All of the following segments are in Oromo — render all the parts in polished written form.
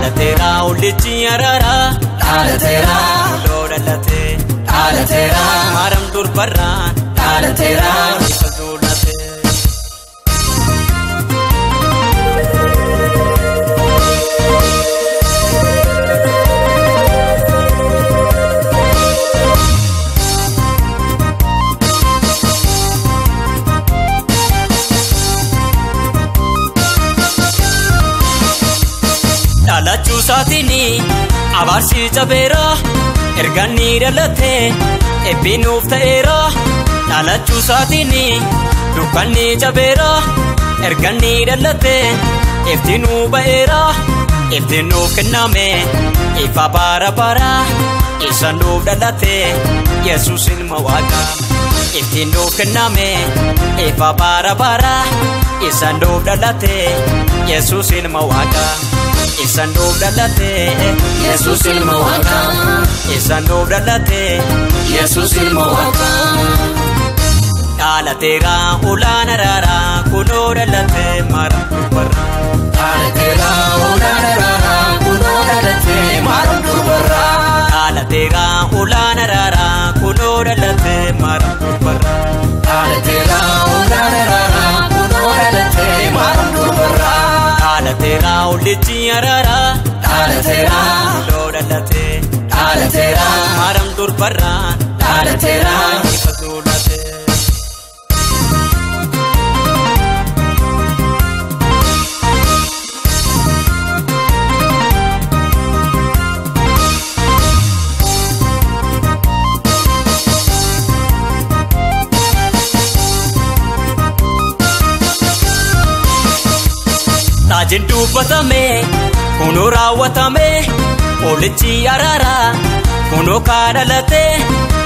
Dhalatera ullichi arara Dhalatera Lodalate Dhalatera Maram durbarra Dhalatera Sadulate Dhalachuu isaatini abaarsi cabeera erganni dhalate ebbinuuf ta'eera. Dhalachuu isaatini dukkanni cabeera erganni dhalate iftiinuu ba'eera. Iftiinuuf kenname ifa bara bara isa nuuf dhalate Yesuus ilma Waaqaa. Iftiinuuf kenname ifa bara bara isa nuuf dhalate Yesuus ilma Waaqaa. Isa nuuf dhalate Yesuus ilma Waaqaa. Isa nuuf dhalate Yesuus ilma Waaqaa. Dhalateera ulaan araara kunoo dhalate mara durbarra. Dhalateera ulaan araara kunoo dhalate mara durbarra. Dhalateera ulaan araara kunoo dhalate mara durbarra. Dhalateera ulaan araara kunoo dhalate mara durbarra. Dhalatera ullichi arara Dhalatera Lodalate Dhalatera Maram durbarra Dhalatera Ifadulate Raajiin dubbatame kunoo raawwatame ullichi arara kunoo kadhalate.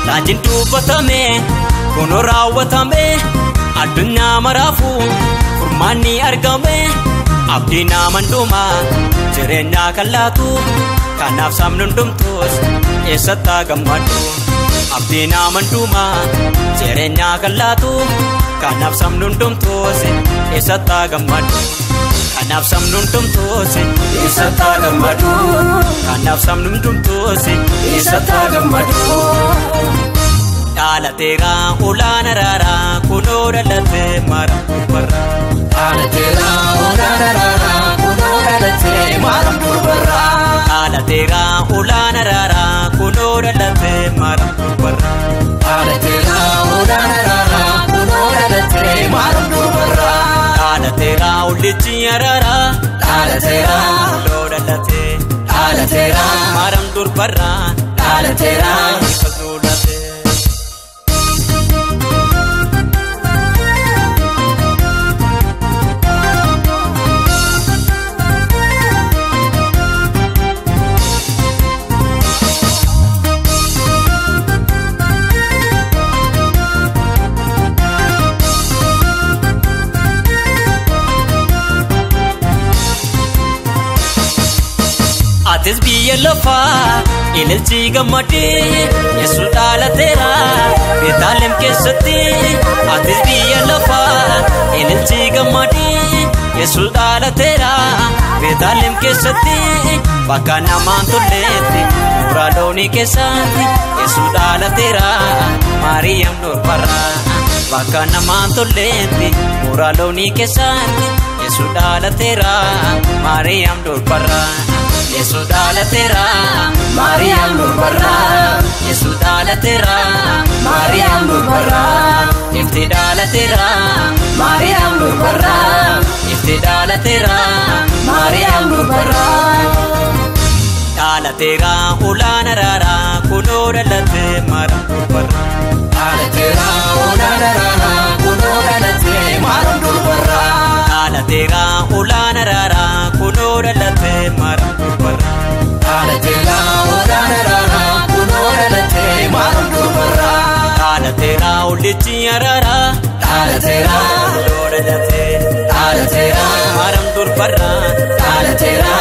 Raajiin dubbatame kunoo raawwatame addunyaa maraafu furmaanni argame. Abdii nama nduma jireenya kan laatu kanaaf sabni hundumtus eessatti gammadu. Abdii nama nduma jireenya kan laatu kanaaf sabni hundumtus eessatti gammadu. Kanaaf sabni hundumtus eessatti gammadu. Kanaaf sabni hundumtus eessatti gammadu. Dhalateera ulaan araara kunoo dhalate mara durbarra. Dhalateera ulaan araara kunoo dhalate mara durbarra. Dhalateera ulaan araara kunoo dhalate mara durbarra. Dhalateera ulaan araara kunoo dhalate mara durbarra. Dhalatera ullichi arara Dhalatera Lodalate Dhalatera Maram durbarra Dhalatera Ifadulate Atis biyya lafaa ililchi gammadee Yesuus dhalateera Beetaalem keessatti. Atis biyya lafaa ililchi gammadee Yesuus dhalateera Beetaalem keessatti. Bakka namaan tolleetti muraa loonii keessatti Yesuus dhalateera Maariyaam durbarra. Bakka namaan tolleetti muraa loonii keessatti Yesuus dhalateera Maariyaam durbarra. Yesuus dhalateera Maariyaam durbarra. Yesuus dhalateera Maariyaam durbarra. Ifti dhalateera Maariyaam durbarra. Ifti dhalateera Maariyaam durbarra. Dhalateera ulaan araara kunoo dhalate mara durbarra. Dhalateera ulaan araara kunoo dhalate mara durbarra. Dhalateera ulaan araara kunoo dhalate mara durbarra. Dhalateera ulaan araara kunoo dhalate mara durbarra. Dhalateera ullichi arara Dhalatera Lodalate Dhalatera Maram durbarra Dhalatera